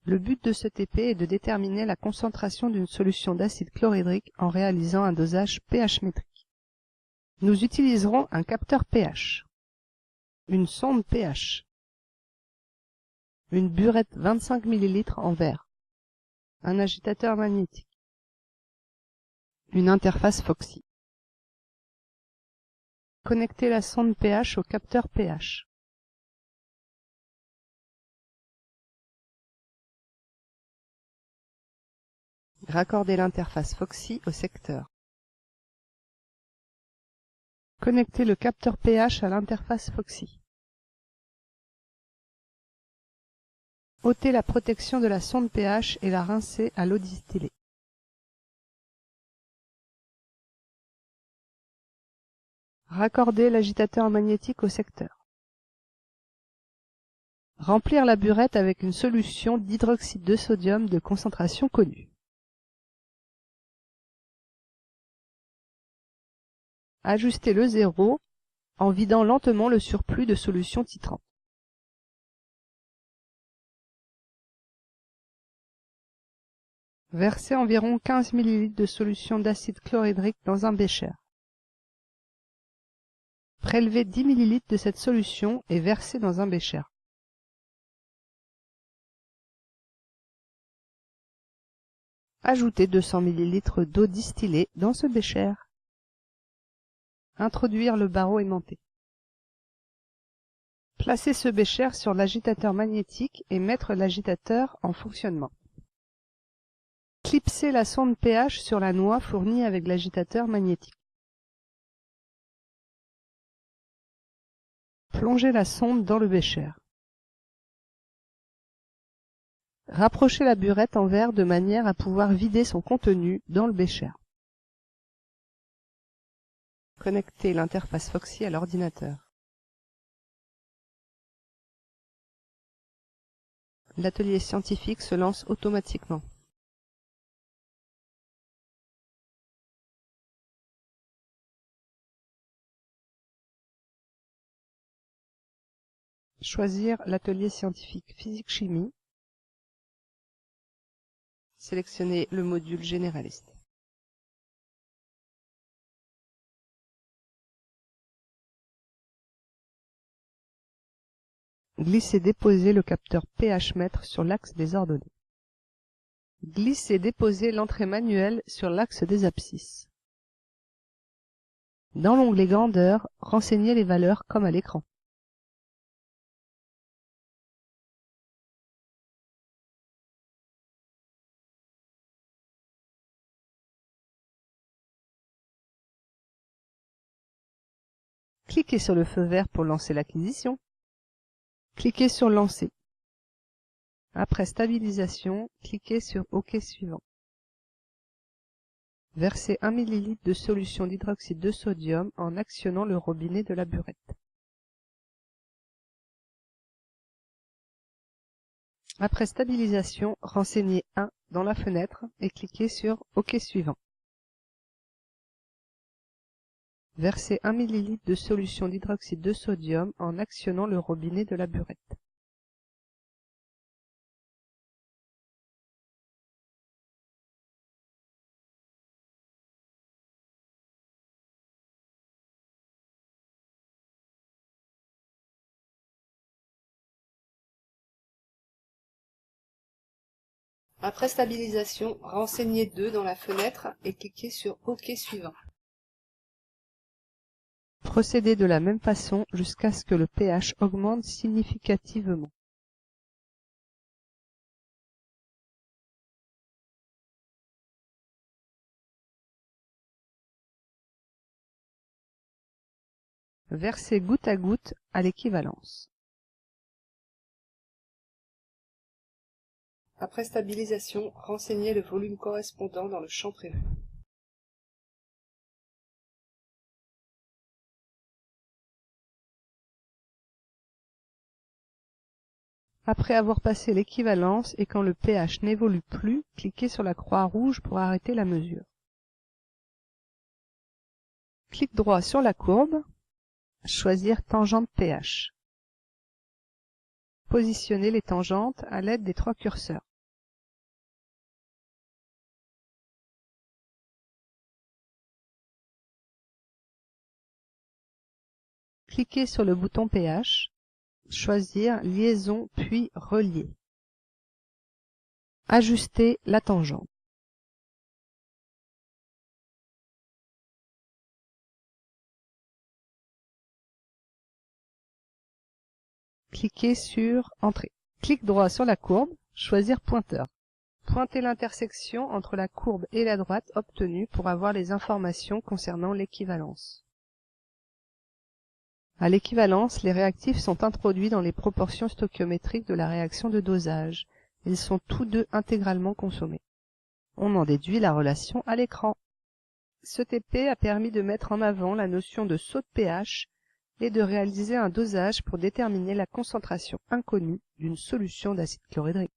Le but de ce TP est de déterminer la concentration d'une solution d'acide chlorhydrique en réalisant un dosage pH métrique. Nous utiliserons un capteur pH, une sonde pH, une burette 25 ml en verre, un agitateur magnétique, une interface Foxy. Connectez la sonde pH au capteur pH. Raccordez l'interface Foxy au secteur. Connectez le capteur pH à l'interface Foxy. ôtez la protection de la sonde pH et la rincez à l'eau distillée. Raccordez l'agitateur magnétique au secteur. Remplir la burette avec une solution d'hydroxyde de sodium de concentration connue. Ajustez le zéro en vidant lentement le surplus de solution titrante. Versez environ 15 ml de solution d'acide chlorhydrique dans un bécher. Prélevez 10 ml de cette solution et versez dans un bécher. Ajoutez 200 ml d'eau distillée dans ce bécher. Introduire le barreau aimanté. Placez ce bécher sur l'agitateur magnétique et mettre l'agitateur en fonctionnement. Clipsez la sonde pH sur la noix fournie avec l'agitateur magnétique. Plongez la sonde dans le bécher. Rapprochez la burette en verre de manière à pouvoir vider son contenu dans le bécher. Connectez l'interface Foxy à l'ordinateur. L'atelier scientifique se lance automatiquement. Choisir l'atelier scientifique physique-chimie. Sélectionnez le module généraliste. Glissez-déposez le capteur pH-mètre sur l'axe des ordonnées. Glissez-déposez l'entrée manuelle sur l'axe des abscisses. Dans l'onglet grandeur, renseignez les valeurs comme à l'écran. Cliquez sur le feu vert pour lancer l'acquisition. Cliquez sur Lancer. Après stabilisation, cliquez sur OK suivant. Versez 1 ml de solution d'hydroxyde de sodium en actionnant le robinet de la burette. Après stabilisation, renseignez 1 dans la fenêtre et cliquez sur OK suivant. Versez 1 ml de solution d'hydroxyde de sodium en actionnant le robinet de la burette. Après stabilisation, renseignez 2 dans la fenêtre et cliquez sur OK suivant. Procédez de la même façon jusqu'à ce que le pH augmente significativement. Versez goutte à goutte à l'équivalence. Après stabilisation, renseignez le volume correspondant dans le champ prévu. Après avoir passé l'équivalence et quand le pH n'évolue plus, cliquez sur la croix rouge pour arrêter la mesure. Clic droit sur la courbe, choisir tangente pH. Positionnez les tangentes à l'aide des 3 curseurs. Cliquez sur le bouton pH, choisir Liaison puis Relier. Ajustez la tangente. Cliquez sur Entrée. Clic droit sur la courbe, choisir Pointeur. Pointez l'intersection entre la courbe et la droite obtenue pour avoir les informations concernant l'équivalence. À l'équivalence, les réactifs sont introduits dans les proportions stoichiométriques de la réaction de dosage. Ils sont tous deux intégralement consommés. On en déduit la relation à l'écran. Ce TP a permis de mettre en avant la notion de saut de pH et de réaliser un dosage pour déterminer la concentration inconnue d'une solution d'acide chlorhydrique.